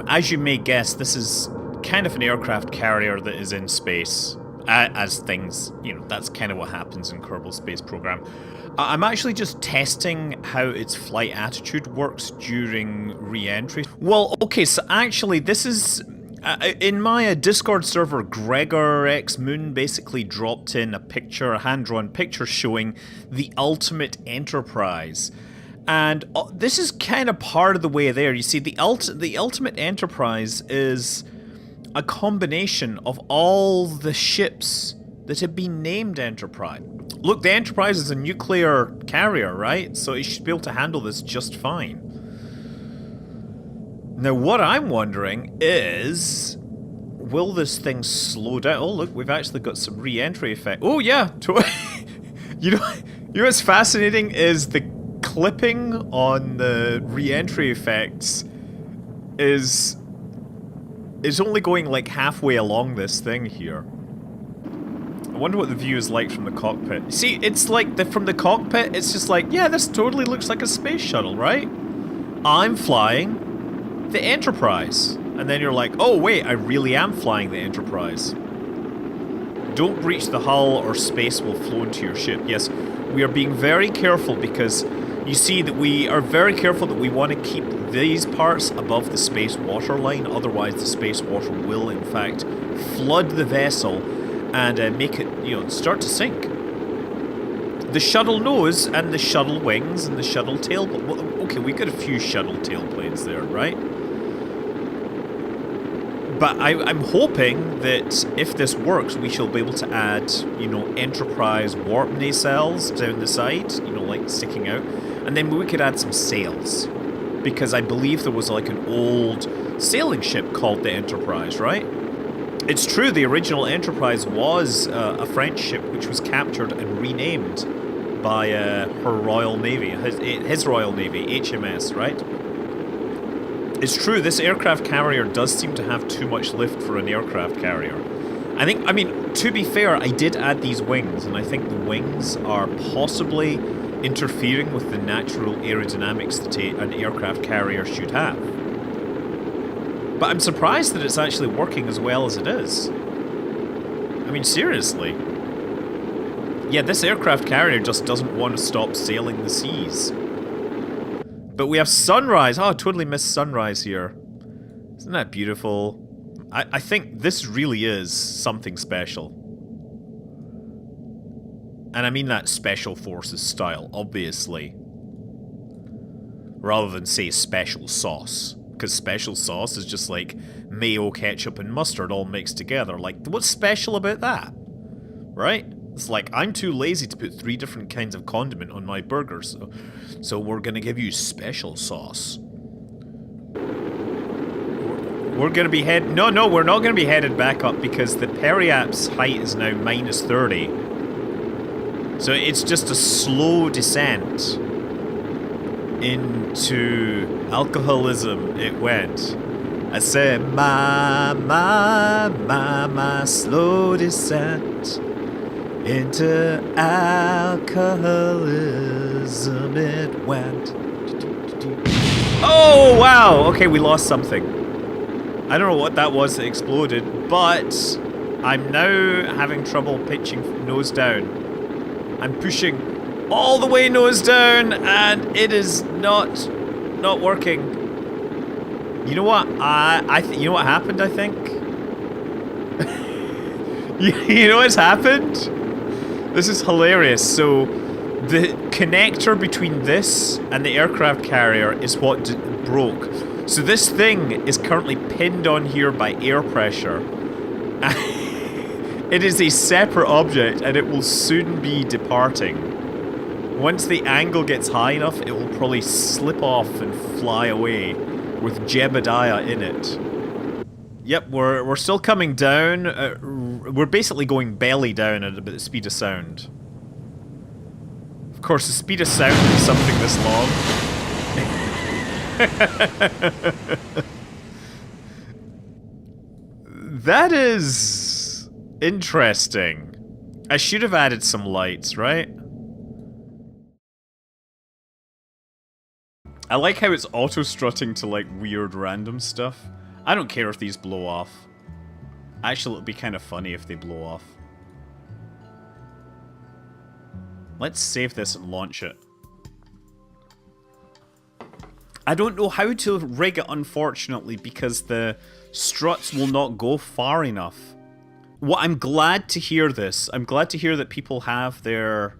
as you may guess, this is kind of an aircraft carrier that is in space. As things, you know, that's kind of what happens in Kerbal Space Program. I'm actually just testing how its flight attitude works during re-entry. Well, okay, so actually this is... in my Discord server, GregorxMun basically dropped in a picture, a hand-drawn picture showing the ultimate Enterprise. And this is kind of part of the way there. You see, the ultimate Enterprise is a combination of all the ships that have been named Enterprise. Look, the Enterprise is a nuclear carrier, right? So it should be able to handle this just fine. Now, what I'm wondering is, will this thing slow down? Oh, look, we've actually got some re-entry effect. Oh, yeah. You know what's fascinating is the clipping on the re-entry effects is only going like halfway along this thing here. I wonder what the view is like from the cockpit. See, it's like from the cockpit, it's just like, yeah, this totally looks like a space shuttle, right? I'm flying the Enterprise. And then you're like, oh wait, I really am flying the Enterprise. Don't breach the hull or space will flow into your ship. Yes, we are being very careful because you see that we are very careful that we want to keep these parts above the space water line, otherwise the space water will in fact flood the vessel and make it, you know, start to sink. The shuttle nose and the shuttle wings and the shuttle tail... Well, okay, we got a few shuttle tailplanes there, right? But I'm hoping that if this works, we shall be able to add, you know, Enterprise warp nacelles down the side, you know, like sticking out. And then we could add some sails. Because I believe there was like an old sailing ship called the Enterprise, right? It's true, the original Enterprise was a French ship which was captured and renamed by her Royal Navy, his Royal Navy, HMS, right? It's true, this aircraft carrier does seem to have too much lift for an aircraft carrier. I mean, to be fair, I did add these wings, and I think the wings are possibly interfering with the natural aerodynamics that an aircraft carrier should have. But I'm surprised that it's actually working as well as it is. I mean, seriously. Yeah, this aircraft carrier just doesn't want to stop sailing the seas. But we have sunrise. Oh, I totally missed sunrise here. Isn't that beautiful? I think this really is something special. And I mean that Special Forces style, obviously. Rather than say special sauce. Because special sauce is just like mayo, ketchup, and mustard all mixed together. Like, what's special about that? Right? It's like, I'm too lazy to put 3 different kinds of condiment on my burger, so we're gonna give you special sauce. We're gonna be No, we're not gonna be headed back up because the periaps height is now -30. So it's just a slow descent into alcoholism it went. I said, my slow descent into alcoholism it went. Oh, wow! Okay, we lost something. I don't know what that was that exploded, but I'm now having trouble pitching nose down. I'm pushing all the way nose down, and it is not working. You know what? You know what happened, I think? You know what's happened? This is hilarious. So, the connector between this and the aircraft carrier is what broke. So this thing is currently pinned on here by air pressure. It is a separate object, and it will soon be departing. Once the angle gets high enough, it will probably slip off and fly away with Jebediah in it. Yep, we're still coming down. We're basically going belly down at about the speed of sound. Of course, the speed of sound is something this long. That is interesting. I should have added some lights, right? I like how it's auto-strutting to, like, weird random stuff. I don't care if these blow off. Actually, it would be kind of funny if they blow off. Let's save this and launch it. I don't know how to rig it, unfortunately, because the struts will not go far enough. Well, I'm glad to hear this. I'm glad to hear that people have their...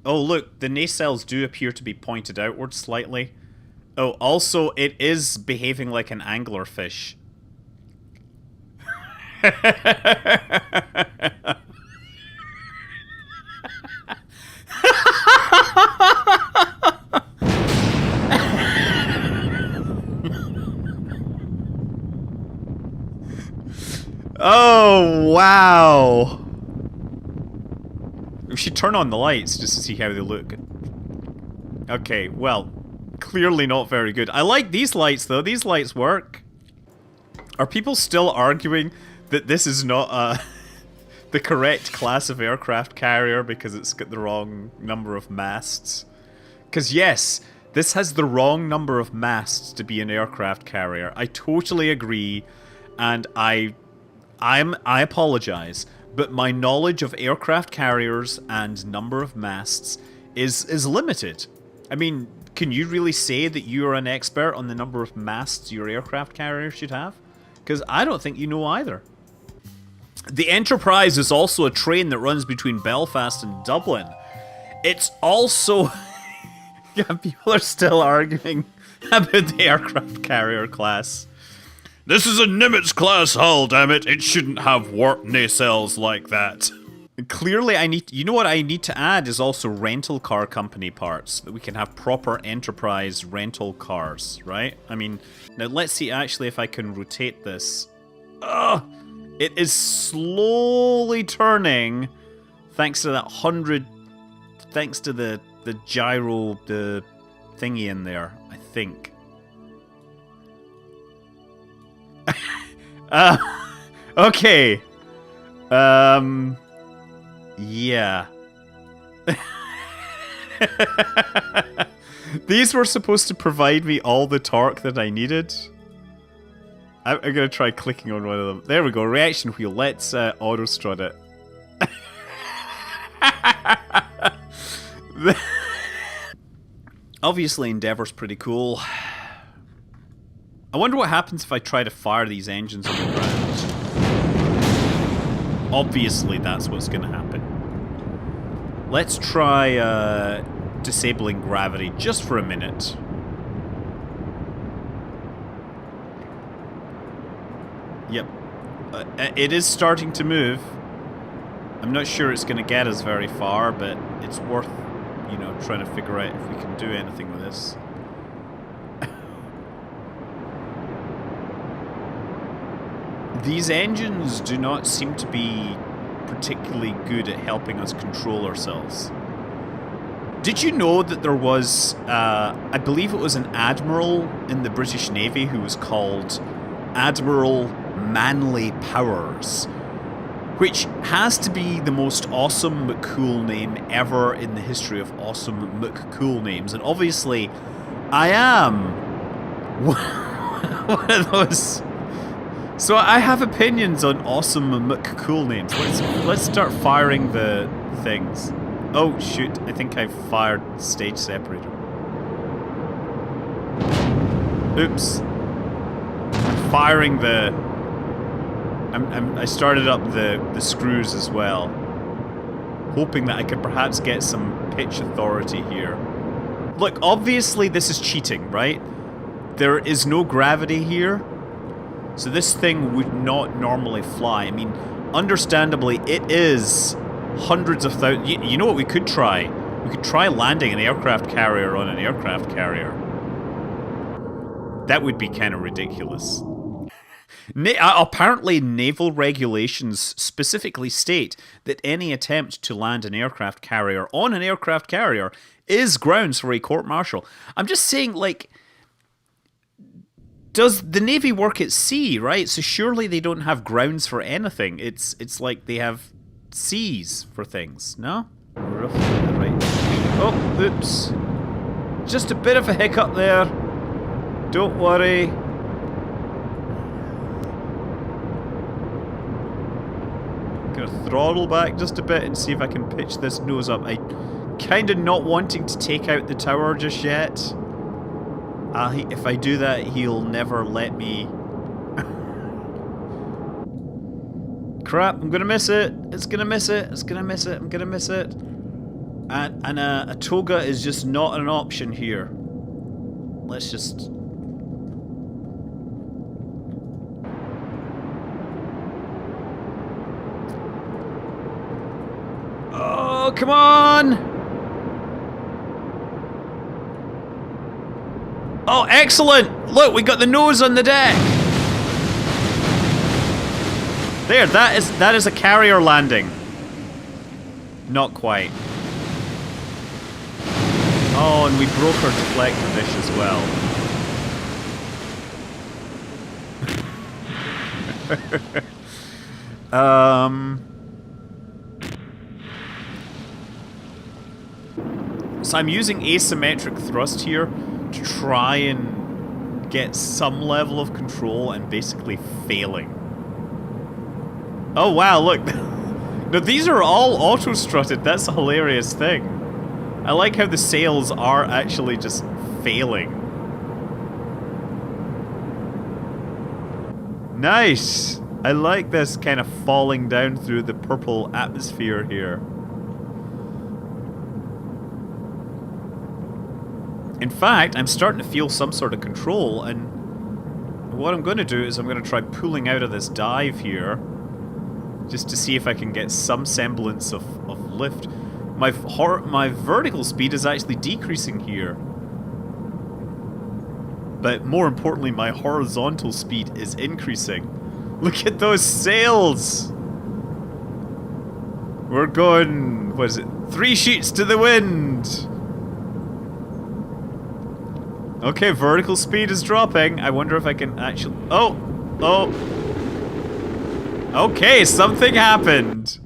Oh, look, the nacelles do appear to be pointed outward slightly. Oh, also, it is behaving like an anglerfish. Oh, wow. We should turn on the lights just to see how they look. Okay, well, clearly not very good. I like these lights, though. These lights work. Are people still arguing that this is not the correct class of aircraft carrier because it's got the wrong number of masts? Because yes, this has the wrong number of masts to be an aircraft carrier. I totally agree, and I apologize, but my knowledge of aircraft carriers and number of masts is limited. I mean, can you really say that you are an expert on the number of masts your aircraft carrier should have? Because I don't think you know either. The Enterprise is also a train that runs between Belfast and Dublin. It's also... yeah, people are still arguing about the aircraft carrier class. This is a Nimitz class hull, damn it. It shouldn't have warp nacelles like that. Clearly, I need... You know what I need to add is also rental car company parts, so that we can have proper Enterprise rental cars, right? I mean, now let's see actually if I can rotate this. Ugh! It is slowly turning, thanks to that 100... Thanks to the gyro, the thingy in there, I think. Okay. Yeah. These were supposed to provide me all the torque that I needed. I'm gonna try clicking on one of them. There we go, reaction wheel. Let's auto strut it. Obviously, Endeavour's pretty cool. I wonder what happens if I try to fire these engines on the ground. Obviously, that's what's going to happen. Let's try disabling gravity just for a minute. Yep. It is starting to move. I'm not sure it's going to get us very far, but it's worth, you know, trying to figure out if we can do anything with this. These engines do not seem to be particularly good at helping us control ourselves. Did you know that there was, I believe it was an admiral in the British Navy who was called Admiral Manly Powers, which has to be the most awesome McCool name ever in the history of awesome McCool names. And obviously, I am one of those. So I have opinions on awesome McCool names. Let's start firing the things. Oh shoot, I think I fired stage separator. Oops. I'm firing the... I started up the screws as well, hoping that I could perhaps get some pitch authority here. Look, obviously this is cheating, right? There is no gravity here. So this thing would not normally fly. I mean, understandably, it is hundreds of thousands. You know what we could try? We could try landing an aircraft carrier on an aircraft carrier. That would be kind of ridiculous. Apparently, naval regulations specifically state that any attempt to land an aircraft carrier on an aircraft carrier is grounds for a court-martial. I'm just saying, like... Does the Navy work at sea, right? So surely they don't have grounds for anything. It's like they have seas for things, no? Right. Oh, oops. Just a bit of a hiccup there. Don't worry. throttle back just a bit and see if I can pitch this nose up. I kind of not wanting to take out the tower just yet. If I do that, he'll never let me. Crap, I'm gonna miss it. It's gonna miss it. It's gonna miss it. I'm gonna miss it. And a toga is just not an option here. Let's just... Oh, come on! Oh, excellent! Look, we got the nose on the deck! There, that is a carrier landing. Not quite. Oh, and we broke our deflector dish as well. So I'm using asymmetric thrust here to try and get some level of control and basically failing. Oh wow, look. No, these are all auto-strutted. That's a hilarious thing. I like how the sails are actually just failing. Nice! I like this kind of falling down through the purple atmosphere here. In fact, I'm starting to feel some sort of control, and what I'm going to do is I'm going to try pulling out of this dive here, just to see if I can get some semblance of lift. My vertical speed is actually decreasing here. But more importantly, my horizontal speed is increasing. Look at those sails! We're going, what is it, 3 sheets to the wind! Okay, vertical speed is dropping. I wonder if I can actually... Oh! Oh! Okay, something happened!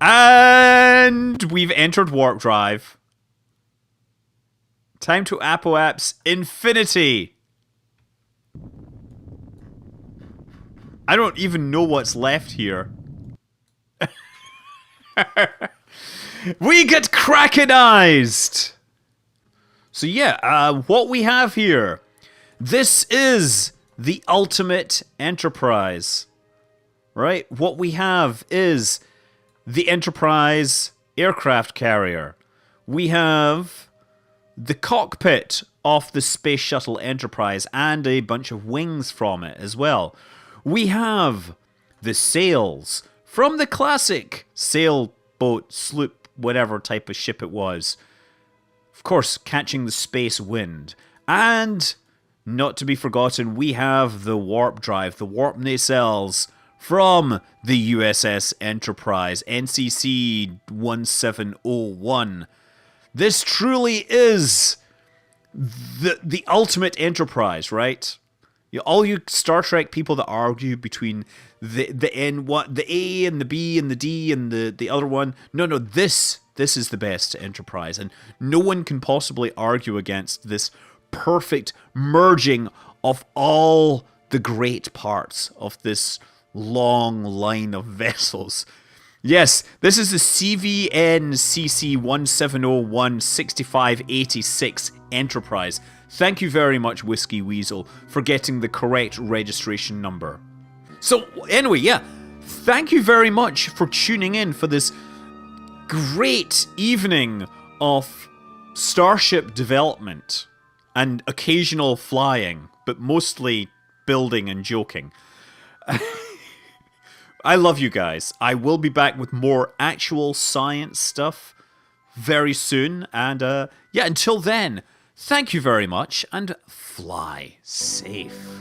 And we've entered warp drive. Time to apoapse infinity. I don't even know what's left here. We get krakenized. So yeah, what we have here. This is the ultimate Enterprise. Right? What we have is the Enterprise aircraft carrier. We have the cockpit of the Space Shuttle Enterprise and a bunch of wings from it as well. We have the sails from the classic sailboat, sloop, whatever type of ship it was. Of course, catching the space wind. And, not to be forgotten, we have the warp drive, the warp nacelles from the USS Enterprise, NCC 1701. This truly is the ultimate Enterprise, right? All you Star Trek people that argue between the A and the B and the D and the other one, no, this is the best Enterprise, and no one can possibly argue against this perfect merging of all the great parts of this long line of vessels. Yes, this is the CVN-CC 1701-6586 Enterprise. Thank you very much, Whiskey Weasel, for getting the correct registration number. So, anyway, yeah, thank you very much for tuning in for this great evening of starship development and occasional flying, but mostly building and joking. I love you guys. I will be back with more actual science stuff very soon. And yeah, until then, thank you very much and fly safe.